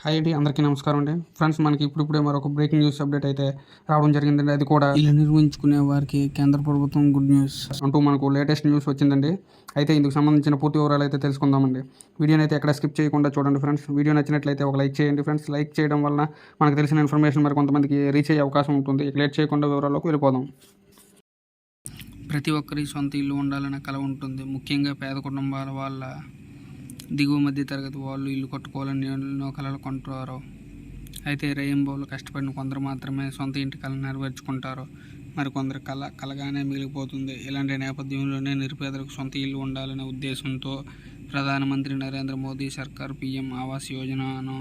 Hi అండి, అందరికీ నమస్కారం అండి. ఫ్రెండ్స్, మనకి ఇప్పుడిప్పుడే మరొక బ్రేకింగ్ న్యూస్ అప్డేట్ అయితే రావడం జరిగిందండి. అది కూడా ఇల్లు నిర్మించుకునే వారికి కేంద్ర ప్రభుత్వం గుడ్ న్యూస్ అంటూ మనకు లేటెస్ట్ న్యూస్ వచ్చిందండి. అయితే ఇందుకు సంబంధించిన పూర్తి వివరాలు అయితే తెలుసుకుందామండి. వీడియోని అయితే ఎక్కడ స్కిప్ చేయకుండా చూడండి ఫ్రెండ్స్. వీడియో నచ్చినట్లయితే ఒక లైక్ చేయండి ఫ్రెండ్స్. లైక్ చేయడం వలన మనకు తెలిసిన ఇన్ఫర్మేషన్ మరి కొంతమందికి రీచ్ అయ్యే అవకాశం ఉంటుంది. ఇక లేట్ చేయకుండా వివరాల్లోకి వెళ్ళిపోదాం. ప్రతి ఒక్కరి సొంత ఇల్లు ఉండాలనే కల ఉంటుంది. ముఖ్యంగా పేద కుటుంబాల వాళ్ళ దిగువ మధ్య తరగతి వాళ్ళు ఇల్లు కట్టుకోవాలని ఎన్నో కలలు కొంటారు. అయితే రెయింబోలు కష్టపడిన కొందరు మాత్రమే సొంత ఇంటి కళ నెరవేర్చుకుంటారు. మరికొందరు కలగానే మిగిలిపోతుంది. ఇలాంటి నేపథ్యంలోనే నిరుపేదలకు సొంత ఇల్లు ఉండాలనే ఉద్దేశంతో ప్రధానమంత్రి నరేంద్ర మోదీ సర్కార్ పీఎం ఆవాస్ యోజనను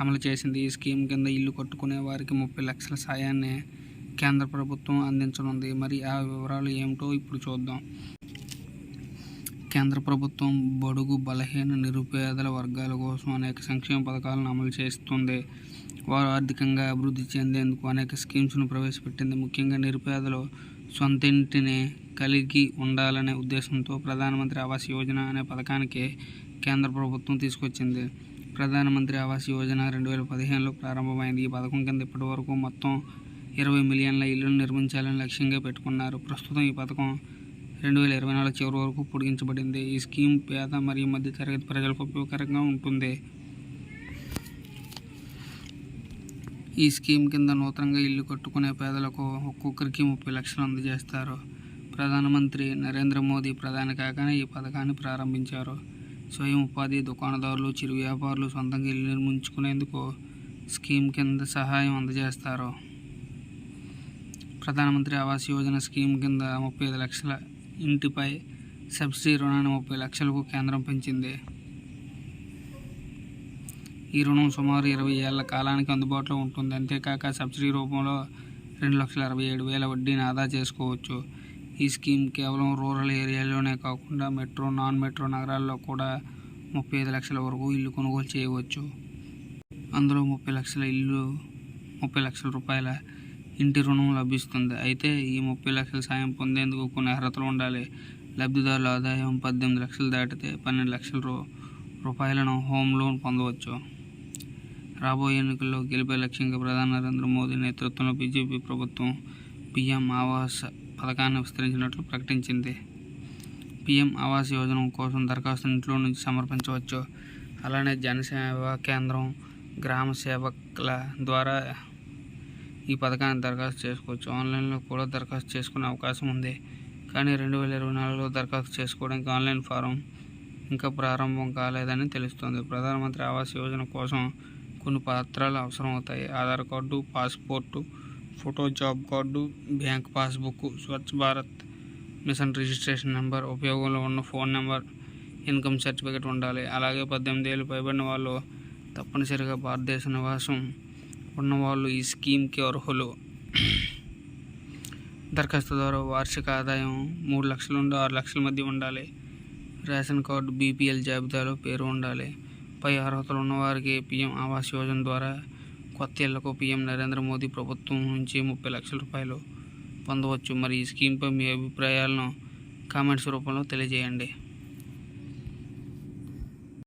అమలు చేసింది. ఈ స్కీమ్ కింద ఇల్లు కట్టుకునే వారికి 30 లక్షల సాయాన్ని కేంద్ర ప్రభుత్వం అందించనుంది. మరి ఆ వివరాలు ఏమిటో ఇప్పుడు చూద్దాం. కేంద్ర ప్రభుత్వం బడుగు బలహీన నిరుపేదల వర్గాల కోసం అనేక సంక్షేమ పథకాలను అమలు చేస్తుంది. వారు ఆర్థికంగా అభివృద్ధి చెందేందుకు అనేక స్కీమ్స్ను ప్రవేశపెట్టింది. ముఖ్యంగా నిరుపేదలు సొంత ఇంటిని కలిగి ఉండాలనే ఉద్దేశంతో ప్రధానమంత్రి ఆవాస్ యోజన అనే పథకానికి కేంద్ర ప్రభుత్వం తీసుకొచ్చింది. ప్రధానమంత్రి ఆవాస్ యోజన 2015లో ప్రారంభమైంది. ఈ పథకం కింద ఇప్పటి వరకు మొత్తం 20 మిలియన్ల ఇళ్లను నిర్మించాలని లక్ష్యంగా పెట్టుకున్నారు. ప్రస్తుతం ఈ పథకం 2024 చివరి వరకు పొడిగించబడింది. ఈ స్కీమ్ పేద మరియు మధ్య తరగతి ప్రజలకు ఉపయోగకరంగా ఉంటుంది. ఈ స్కీమ్ కింద నూతనంగా ఇల్లు కట్టుకునే పేదలకు ఒక్కొక్కరికి 30 లక్షలు అందజేస్తారు. ప్రధానమంత్రి నరేంద్ర మోదీ ప్రధాని కాగానే ఈ పథకాన్ని ప్రారంభించారు. స్వయం ఉపాధి దుకాణదారులు, చిరు వ్యాపారులు సొంతంగా ఇల్లు నిర్మించుకునేందుకు స్కీమ్ కింద సహాయం అందజేస్తారు. ప్రధానమంత్రి ఆవాస్ యోజన స్కీమ్ కింద 35 లక్షల ఇంటిపై సబ్సిడీ రుణాన్ని 30 లక్షలకు కేంద్రం పెంచింది. ఈ రుణం సుమారు 20 ఏళ్ల కాలానికి అందుబాటులో ఉంటుంది. అంతేకాక సబ్సిడీ రూపంలో 2,67,000 వడ్డీని ఆదా చేసుకోవచ్చు. ఈ స్కీమ్ కేవలం రూరల్ ఏరియాలోనే కాకుండా మెట్రో, నాన్ మెట్రో నగరాల్లో కూడా 35 లక్షల వరకు ఇల్లు కొనుగోలు చేయవచ్చు. అందులో 30 లక్షల రూపాయల ఇంటి రుణం లభిస్తుంది. అయితే ఈ 30 లక్షల సాయం పొందేందుకు కొన్ని అర్హతలు ఉండాలి. లబ్ధిదారుల ఆదాయం 18 లక్షలు దాటితే 12 లక్షల రూపాయలను హోమ్ లోన్ పొందవచ్చు. రాబోయే ఎన్నికల్లో గెలిపే లక్ష్యంగా ప్రధాని నరేంద్ర మోదీ నేతృత్వంలో బీజేపీ ప్రభుత్వం పీఎం ఆవాస్ పథకాన్ని విస్తరించినట్లు ప్రకటించింది. పీఎం ఆవాస్ యోజన కోసం దరఖాస్తును ఇంట్లో నుంచి సమర్పించవచ్చు. అలానే జనసేవ కేంద్రం, గ్రామ సేవకుల ద్వారా ఈ పథకాన్ని దరఖాస్తు చేసుకోవచ్చు. ఆన్లైన్లో కూడా దరఖాస్తు చేసుకునే అవకాశం ఉంది. కానీ 2024లో దరఖాస్తు చేసుకోవడానికి ఆన్లైన్ ఫారం ఇంకా ప్రారంభం కాలేదని తెలుస్తోంది. ప్రధానమంత్రి ఆవాస్ యోజన కోసం కొన్ని పత్రాలు అవసరం అవుతాయి. Aadhaar card, passport photo, job card, bank passbook, Swachh Bharat mission registration number, ఉపయోగంలో ఉన్న ఫోన్ నెంబర్, ఇన్కమ్ సర్టిఫికేట్ ఉండాలి. అలాగే 18 ఏళ్ళు పైబడిన వాళ్ళు, తప్పనిసరిగా భారతదేశ నివాసం ఉన్నవాళ్ళు ఈ స్కీమ్కి అర్హులు. దరఖాస్తుదారు వార్షిక ఆదాయం 3 లక్షల నుండి 6 లక్షల మధ్య ఉండాలి. రేషన్ కార్డు, బీపీఎల్ జాబితాలో పేరు ఉండాలి. పై అర్హతలు ఉన్నవారికి పీఎం ఆవాస్ యోజన ద్వారా కొత్త ఇళ్లకు పీఎం నరేంద్ర మోదీ ప్రభుత్వం నుంచి 30 లక్షల రూపాయలు పొందవచ్చు. మరి ఈ స్కీమ్పై మీ అభిప్రాయాలను కామెంట్స్ రూపంలో తెలియజేయండి.